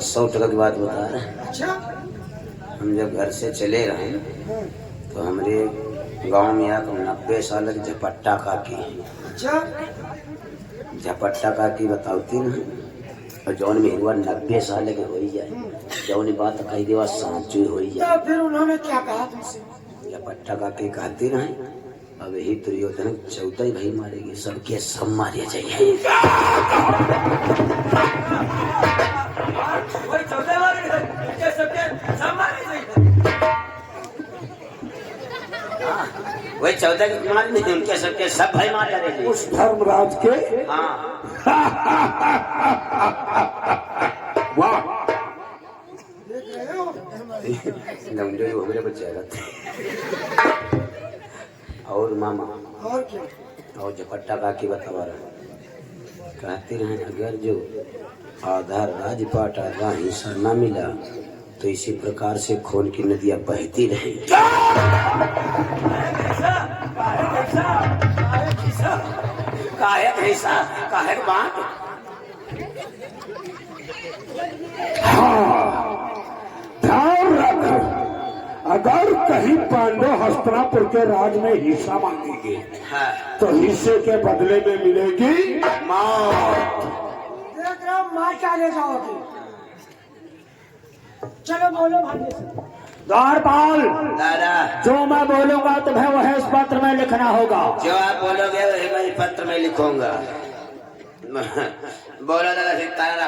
100 की बात बता रहे हैं। अच्छा। हम जब घर से चले रहे तो हमारे गांव में आकर 90 साल की झपट्टा काकी। अच्छा। झपट्टा काकी बताती ना, और जौन में हुआ 90 साल के हो ही जाए, जौन बात कही देवा सांचू हो ही जाए। तो फिर उन्होंने क्या कहा तुमसे? झपट्टा काकी कहती रहे, अब यही दुर्योधन 14 भाई मारेगी, सबके सब मारे जाइए। वही 14 के मार नहीं, उनके सबके सब भाई मार डाले उस धर्मराज के। हाँ। वाह, देख रहे हो? लंगड़े हो मेरे बच्चे रहते। और मामा और क्या? और झपट्टा काकी बता रहा कहती रहे, अगर जो आधा राजपाट आधा हिस्सा न मिला तो इसी प्रकार से खून की नदियां बहती रहेंगी। काहे हिस्सा काहे बात। ध्यान रख, अगर कहीं पांडव हस्तिनापुर के राज में हिस्सा मांगेंगे हाँ। तो हिस्से के बदले में मिलेगी मौत। देख रहे हो, मार डाले जाओगे। चलो बोलो भाग्य से। द्वारपाल, दादा जो मैं बोलूंगा तुम्हें वह इस पत्र में लिखना होगा। जो आप बोलोगे वही मैं पत्र में लिखूंगा। बोलो दादा सीतारा।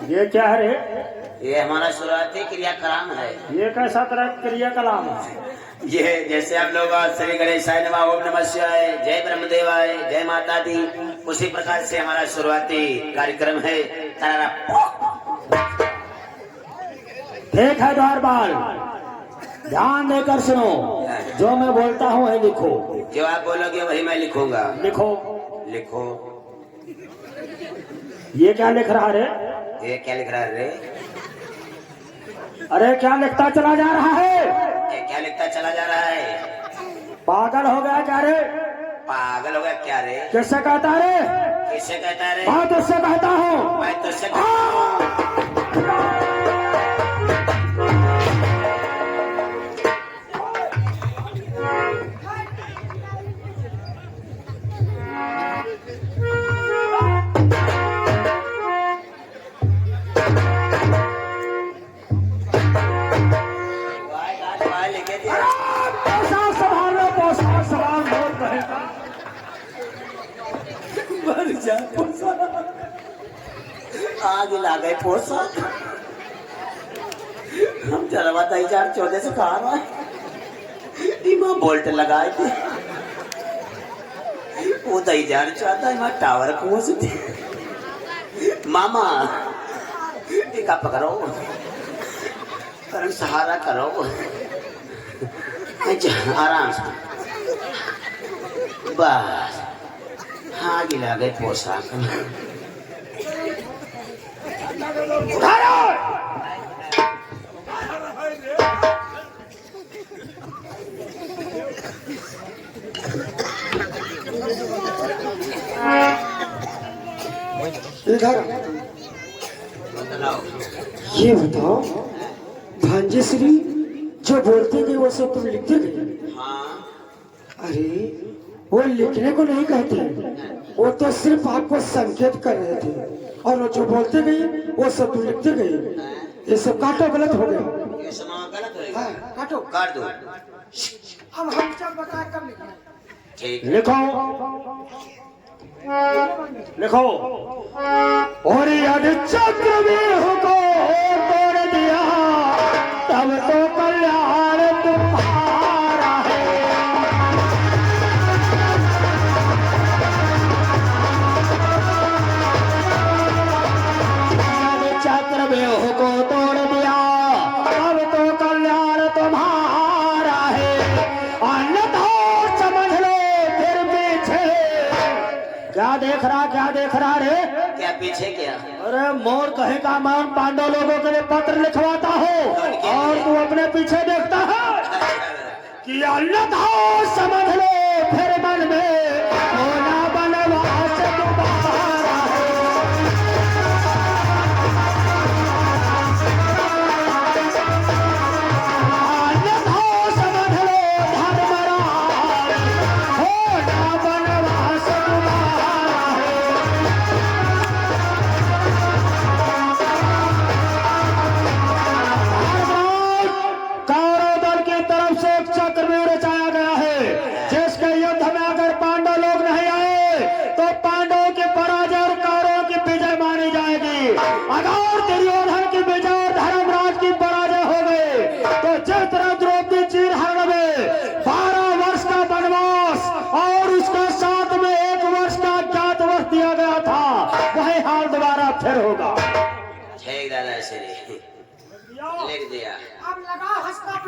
ये क्या है रे? ये हमारा शुरुआती क्रियाक्रम है। ये कैसा तरह क्रियाकलाम है? ये जैसे हम लोग श्री गणेशाय नमः, ओम नमः शिवाय, जय ब्रह्मदेवाय, जय माता दी, उसी प्रकार से हमारा शुरुआती कार्यक्रम है। ठीक है द्वारपाल, ध्यान देकर सुनो, जो मैं बोलता हूँ वही लिखो। जो आप बोलोगे वही मैं लिखूंगा। लिखो। लिखो। ये क्या लिख रहा रे? ये क्या लिख रहा है रे? अरे क्या लिखता चला जा रहा है? ये क्या लिखता चला जा रहा है? पागल हो गया क्या रे? पागल हो गया क्या रे? किससे कहता रे? किससे कहता है रे? बात उससे कहता हूँ। मैं तुझसे कहता हूँ। आग ला गए पोसा। हम चलवा 2014 से कहा रहा है बोल्ट लगाए थे, वो 2014 में टावर कूद थे। मामा टीका पकड़ो, करंट सहारा करो, आराम से बस। हाँ गिला गए पोशाक। इधर ये बताओ, भांजेश्वरी जो बोलते थे वो सब तुम लिखते थे? हाँ। अरे वो लिखने को नहीं कहते, वो तो सिर्फ आपको संकेत कर रहे थे, और वो जो बोलते गए वो सब तुम लिखते गए। ये सब काटो, गलत हो गया। ये समाज गलत होएगा। हाँ, काटो। काट दो। अब हम सब बता कब लिखना है। ठीक। लिखो लिखो। और यदि चक्रव्यूह को तोड़ दिया तब तो कल्याण तुम्हारा है। यदि चक्रव्यूह को तोड़ दिया तब तो कल्याण तुम्हारा है। अन्यथा समझ लो फिर पीछे। क्या देख रहा रे? क्या पीछे क्या? अरे मोर कहे का मैं पांडव लोगों के लिए पत्र लिखवाता हूँ और तू अपने पीछे देखता है कि अन्यथा समझ लो फिर मन में होना बनवास तुम्हारा है।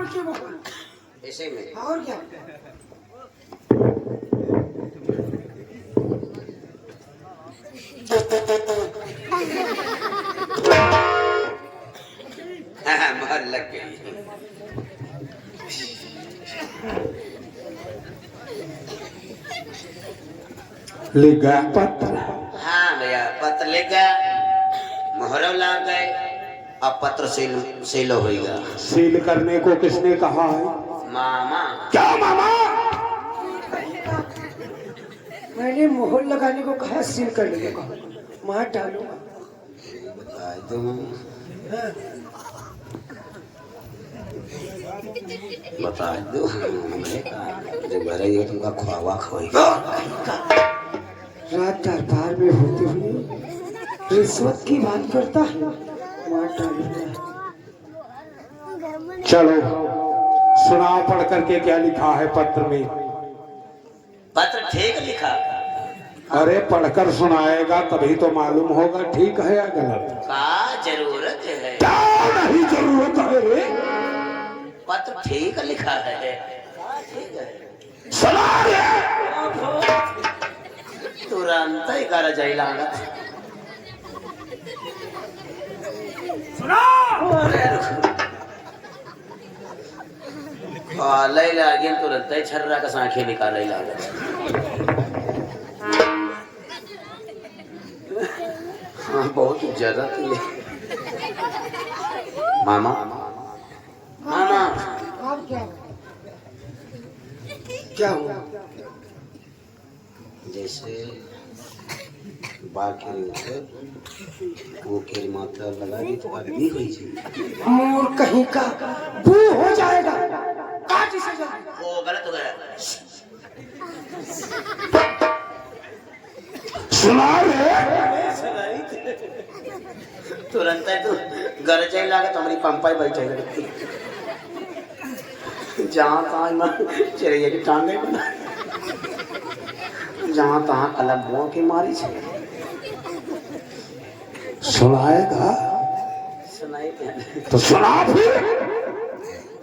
की मोहर ऐसे में और क्या? मोहर लग गई। लिख गया पत्र। हाँ भैया पत्र ले गया, मोहर लग गए, अब पत्र सील होगा। सील करने को किसने कहा है? मामा। क्या मामा? मैंने मोहर लगाने को कहा, सील करने को कहा, मार डालूंगा। बता दो बता दो जब घर आई हो तुमका खुआवा खुआएगा। रात दरबार में होते हुए रिश्वत की बात करता है, मार डालूंगा। चलो सुनाओ पढ़ करके क्या लिखा है पत्र में। पत्र ठीक लिखा। अरे पढ़कर सुनाएगा तभी तो मालूम होगा ठीक है या गलत। का जरूरत है? क्या नहीं जरूरत है रे? पत्र ठीक लिखा है। ठीक है सुना रे। तुरंत ही कर जाइलागा। सुना। लई लागे तुरंत ही छर्रा का सांखे निकाले लागा। हाँ बहुत जरूरत है मामा। मामा अब क्या हुआ? जैसे बाकी वो के मात्रा लगा दी तो अभी हुई जी। मोर कहीं का बू हो जाएगा। काट इसे जल्दी। वो गलत हो गया। सुना रे। तुरंत ही तो घर जाए लागे तो हमारी पंपाई बैठे लगती जहाँ तहाँ चिड़िया की टांगे बना जहाँ तहाँ कलम बुआ की मारी छे। सुनाएगा सुनाई क्या तो सुना फिर।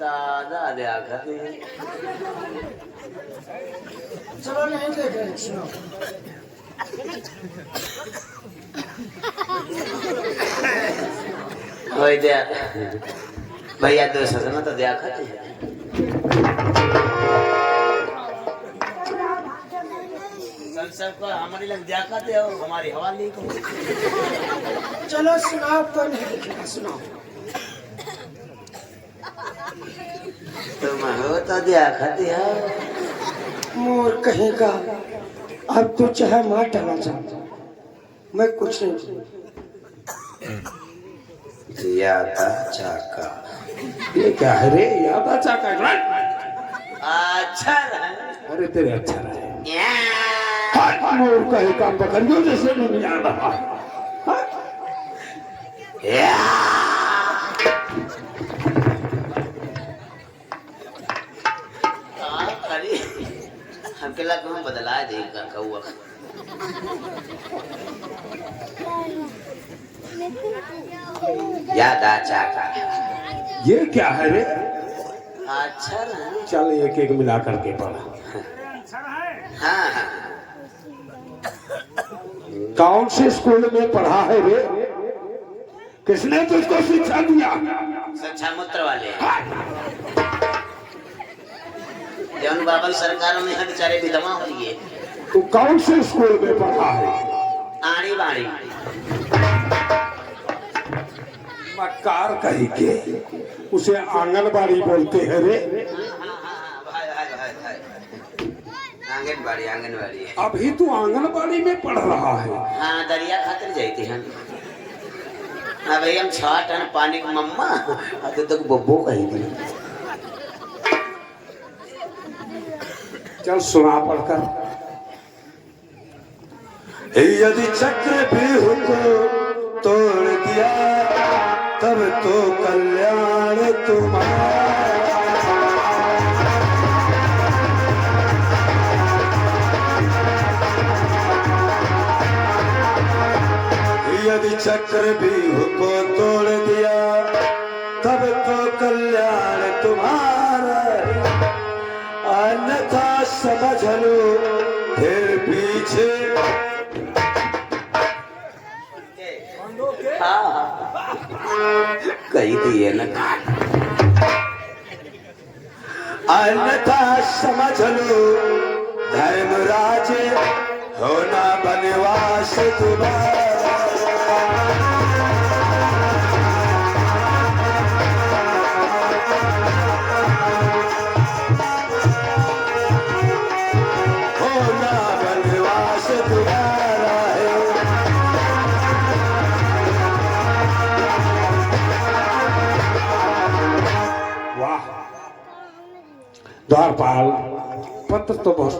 दादा दया कर चलो नहीं देख रहे, सुनो। वही दया भैया दो सजना तो दया खाते हैं। सबको हमारी लग दया खाते हो, हमारी हवाली को। चलो सुनाओ, तो नहीं लिखेगा, सुनाओ। तुम हो तो दया खाते हो। मोर कहीं का अब तो चाहे मार डालना चाहता, मैं कुछ नहीं। यादा चाका। ये क्या है रे? यादा चाका। अच्छा अरे तेरे अच्छा रहे। मोर कहीं काम पकड़ियो जैसे नहीं आ रहा। हमके लगा हम बदला देगा कौआ। यादा चाका। ये क्या है रे? अच्छा ना। चल एक एक मिला करके पढ़ा। हाँ हाँ कौन से स्कूल में पढ़ा है रे? किसने तुझको शिक्षा दिया? शिक्षा मूत्र वाले जौन बाबा सरकार में है बेचारे विधवा हुई है। तू कौन से स्कूल में पढ़ा है? आड़ी बाड़ी मक्कार कही के उसे आंगनबाड़ी बोलते हैं रे। आंगनबाड़ी आंगनबाड़ी। अभी तू आंगनबाड़ी में पढ़ रहा है? हाँ दरिया खातिर जाते हैं। हाँ भाई हम 6 टन पानी को मम्मा अब तक बब्बो कही थी। चल सुना पढ़कर। यदि चक्र व्यूह को तोड़ दिया तब तो कल्याण तुम्हारा। यदि चक्र व्यूह को तोड़ दिया तब तो कल्याण तुम्हारा। समझ लो फिर पीछे कही दिए न अन्यथा समझ लो धर्मराज होना बनवास तुम्हारा होना बनवास तुम्हारा है। वाह द्वारपाल, पत्र तो बहुत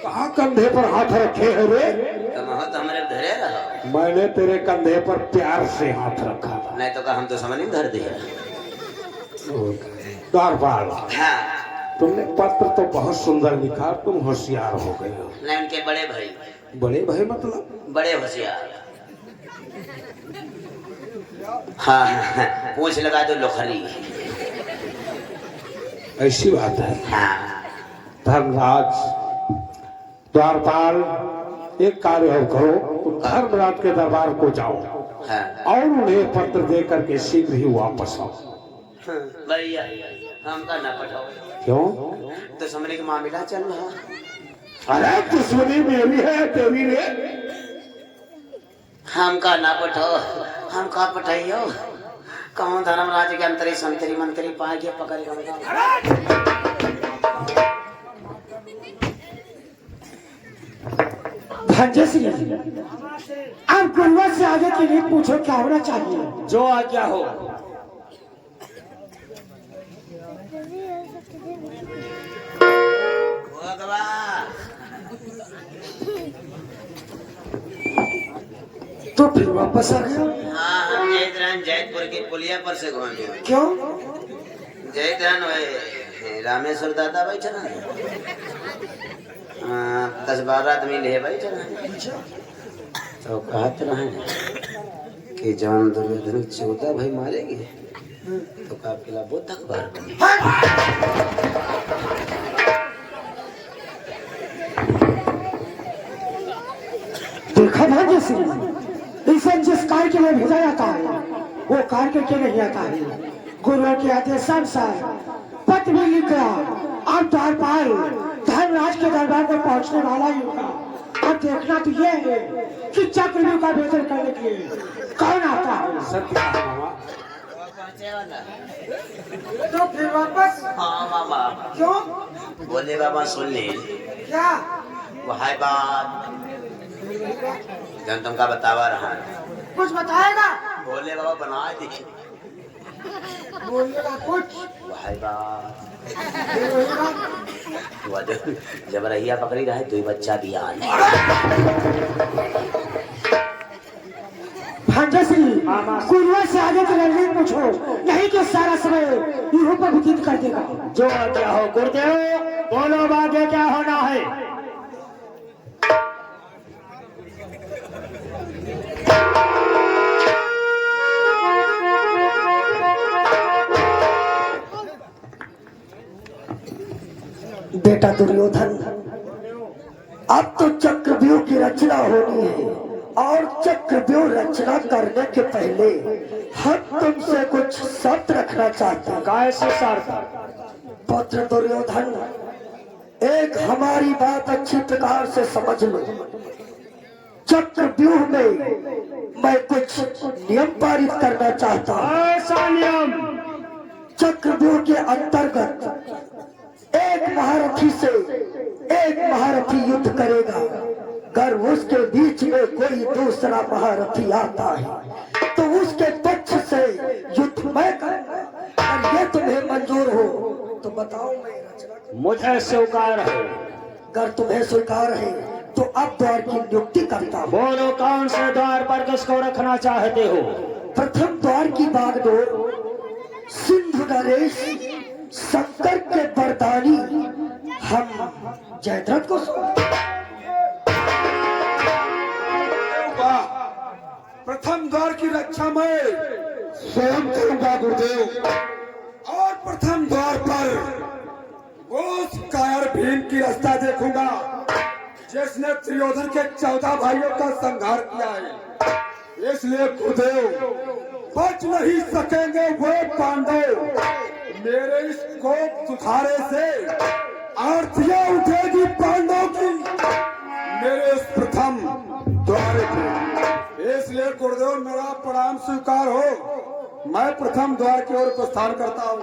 कहाँ कंधे पर हाथ रखे है रे? तो हमारे धरे रहो। मैंने तेरे कंधे पर प्यार से हाथ रखा था। नहीं तो का हम तो समझ नहीं धर दिया। द्वारपाल, हाँ। तुमने पत्र तो बहुत सुंदर लिखा, तुम होशियार हो गए हो। नहीं उनके बड़े भाई। बड़े भाई मतलब? बड़े होशियार। हाँ पूछ लगा दो लोखरी। ऐसी बात है। हाँ। धर्मराज, द्वारपाल, एक कार्य और करो, तुम धर्मराज के दरबार को जाओ हाँ। और उन्हें पत्र दे करके शीघ्र ही वापस आओ। भैया हमका न पठाओ। क्यों? तो समझने का मामला चल रहा। अरे दुश्मनी मेरी है तेरी रे। हमका ना पठाओ, हमका पठाइयो। कौन धर्मराज के अंतरी संतरी मंत्री पा गया पकड़ेगा। भांजे सिंह, अब गुरुआ से आगे के लिए पूछो क्या होना चाहिए। जो आज्ञा हो। तो फिर वापस आ गया। हाँ हम जयपुर के पुलिया पर से घूमे। क्यों? जयद्रन रामेश्वर दादा बैठे ना, 10-12 आदमी ले बैठे ना, तो कहते रहे कि जौन दुर्योधन 14 भाई मारेंगे तो काफिला बहुत अखबार देखा भांजे सिंह, इसे जिस कार्य के लिए भेजा जाता है वो कार्य करके नहीं आता है। गुरुआ के आदेश अनुसार पत्र भी लिख गया। अब द्वारपाल धर्मराज के दरबार में पहुंचने वाला ही होगा। अब देखना तो यह है कि चक्रव्यूह का भेदन करने के लिए कौन आता है। सत्य मामा, तो फिर वापस? हाँ मामा। क्यों? बोले बाबा सुन ले क्या? वह बात जन तुमका बतावा रहा है। कुछ बताएगा? बोले बाबा बना दी बोलेगा कुछ? वह बात जब रहिया पकड़ी रहे तो बच्चा भी आ भांजे सिंह, गुरुआ से आगे के लिए पूछो, नहीं तो सारा समय यूं पर व्यतीत कर देगा। जो आज्ञा हो गुरुदेव, बोलो आगे क्या होना है। बेटा दुर्योधन, अब तो चक्रव्यूह की रचना होनी है और चक्रव्यूह रचना करने के पहले हम तुमसे कुछ शर्त रखना चाहते हैं। कैसे शर्त? पुत्र दुर्योधन, एक हमारी बात अच्छी प्रकार से समझ लो। चक्रव्यूह में मैं कुछ नियम पारित करना चाहता हूँ। ऐसा नियम? चक्रव्यूह के अंतर्गत एक महारथी से एक महारथी युद्ध करेगा। अगर उसके बीच में कोई दूसरा महारथी आता है तो उसके पक्ष से युद्ध मैं करूंगा। और ये तुम्हें मंजूर हो तो बताओ मैं रचना करूं। मुझे स्वीकार है। अगर तुम्हें स्वीकार है तो अब द्वार की नियुक्ति करता हूँ। बोलो कौन से द्वार पर किसको रखना चाहते हो? प्रथम द्वार की बागडोर सिंधु नरेश शंकर के बरदानी हम जयद्रथ को प्रथम द्वार की रक्षा मैं स्वयं करूंगा गुरुदेव। और प्रथम द्वार पर वो रिश्ता देखूंगा जिसने त्रियोधन के 14 भाइयों का संहार किया है। इसलिए गुरुदेव बच नहीं सकेंगे वो पांडव। मेरे इस कोप सुखारे से आरतियां उठेगी पांडवों की मेरे इस प्रथम द्वार पे। इसलिए गुरुदेव मेरा प्रणाम स्वीकार हो। मैं प्रथम द्वार की ओर प्रस्थान करता हूँ।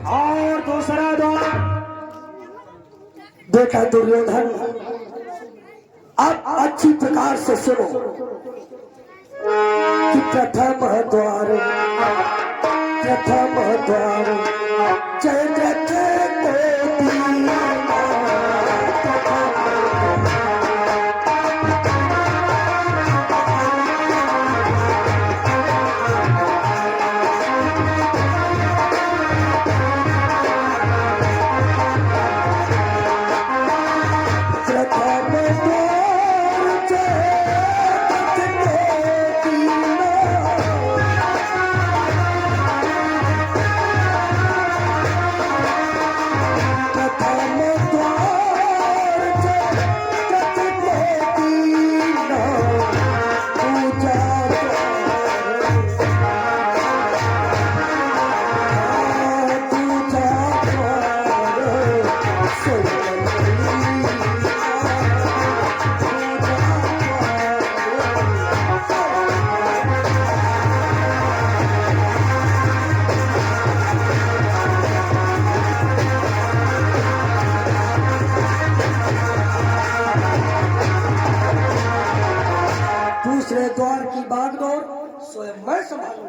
और दूसरा द्वार। देखा दुर्योधन, अब अच्छी प्रकार से सुनो कि प्रथम द्वार चंद्र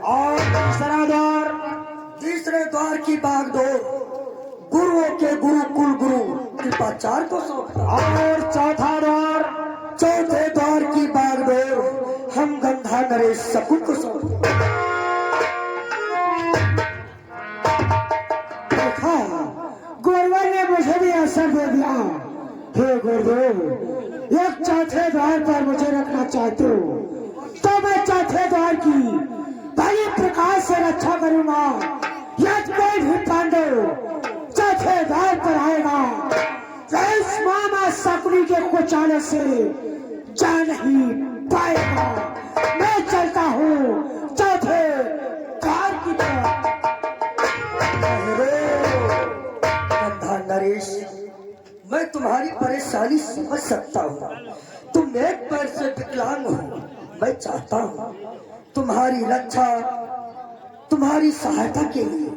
और तीसरे द्वार की बागडोर गुरुओं के गुरु कुल गुरु कृपाचार्य को सौंपता। और चौथे द्वार की बागडोर हम गंधा नरेश शकुन को सौंपते। देखा गुरुवर ने मुझे भी असर दे दिया। हे गुरुदेव, एक चौथे द्वार पर मुझे रखना चाहते हो तो मैं चौथे द्वार की भली प्रकार से रक्षा करूंगा। यदि कोई भी पांडव चौथे द्वार पर आएगा तो इस मामा शकुनी के कुचाले से जा नहीं पाएगा। मैं चलता हूँ चौथे द्वार की तरफ। नरेश, मैं तुम्हारी परेशानी समझ सकता हूँ। तुम एक पैर से विकलांग हो। मैं चाहता हूँ तुम्हारी रक्षा, तुम्हारी सहायता के लिए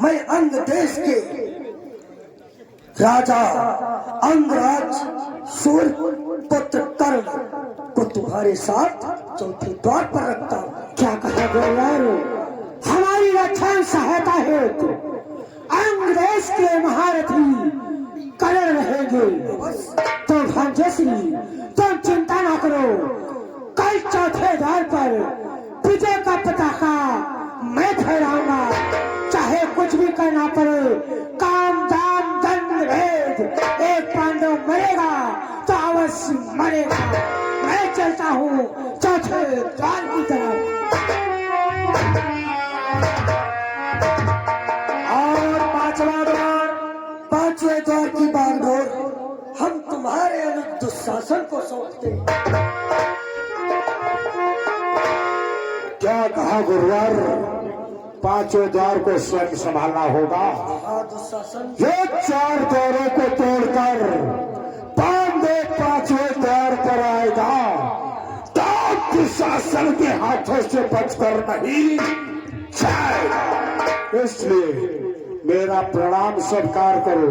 मैं अंग देश के राजा अंगराज सूर्य पुत्र कर्ण को तुम्हारे साथ चौथे द्वार पर रखता हूँ। क्या कहा गुरुवार? हमारी रक्षा सहायता है तो अंग देश के महारथी कर्ण रहेंगे। तो भाग्यश्री, तुम चिंता ना करो। कल चौथे द्वार पर विजय का पताका मैं फहराऊंगा। चाहे कुछ भी करना पड़े, काम दाम दंड भेद, एक पांडव मरेगा तो अवश्य मरेगा। मैं चलता हूँ चौथे द्वार की तरफ। और पांचवें द्वार की बागडोर हम तुम्हारे अनुज दुशासन को सौंपते। क्या कहा गुरुवार? पांचों द्वार को स्वयं संभालना होगा। दुशासन, ये 4 द्वारों को तोड़कर पांडव 5वें द्वार पर आएगा तो दुशासन के हाथों से बचकर नहीं जाएगा। इसलिए मेरा प्रणाम स्वीकार करो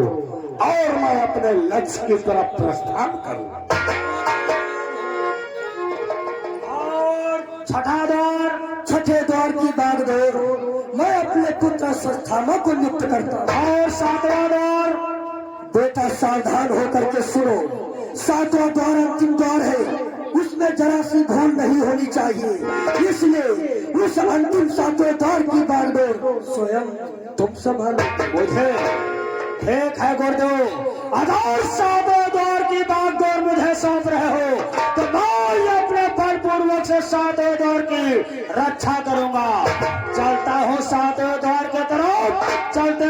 और मैं अपने लक्ष्य की तरफ प्रस्थान करूं। और छठे द्वार की बागडोर मैं अपने पुत्र संस्थानों को नियुक्त करता हूँ। और 7वां द्वार, बेटा सावधान होकर के सुनो। 7वां द्वार अंतिम द्वार है, उसमें जरा सी भूल नहीं होनी चाहिए। इसलिए उस अंतिम 7वें द्वार की बागडोर स्वयं तुम संभालो। मुझे ठीक है गुरुदेव, अगर 7वें द्वार की बागडोर मुझे सौंप रहे हो तो मैं अपने बलपूर्वक से सातवें द्वार की रक्षा करूंगा। चलता हूँ सातवें द्वार की तरफ, चलते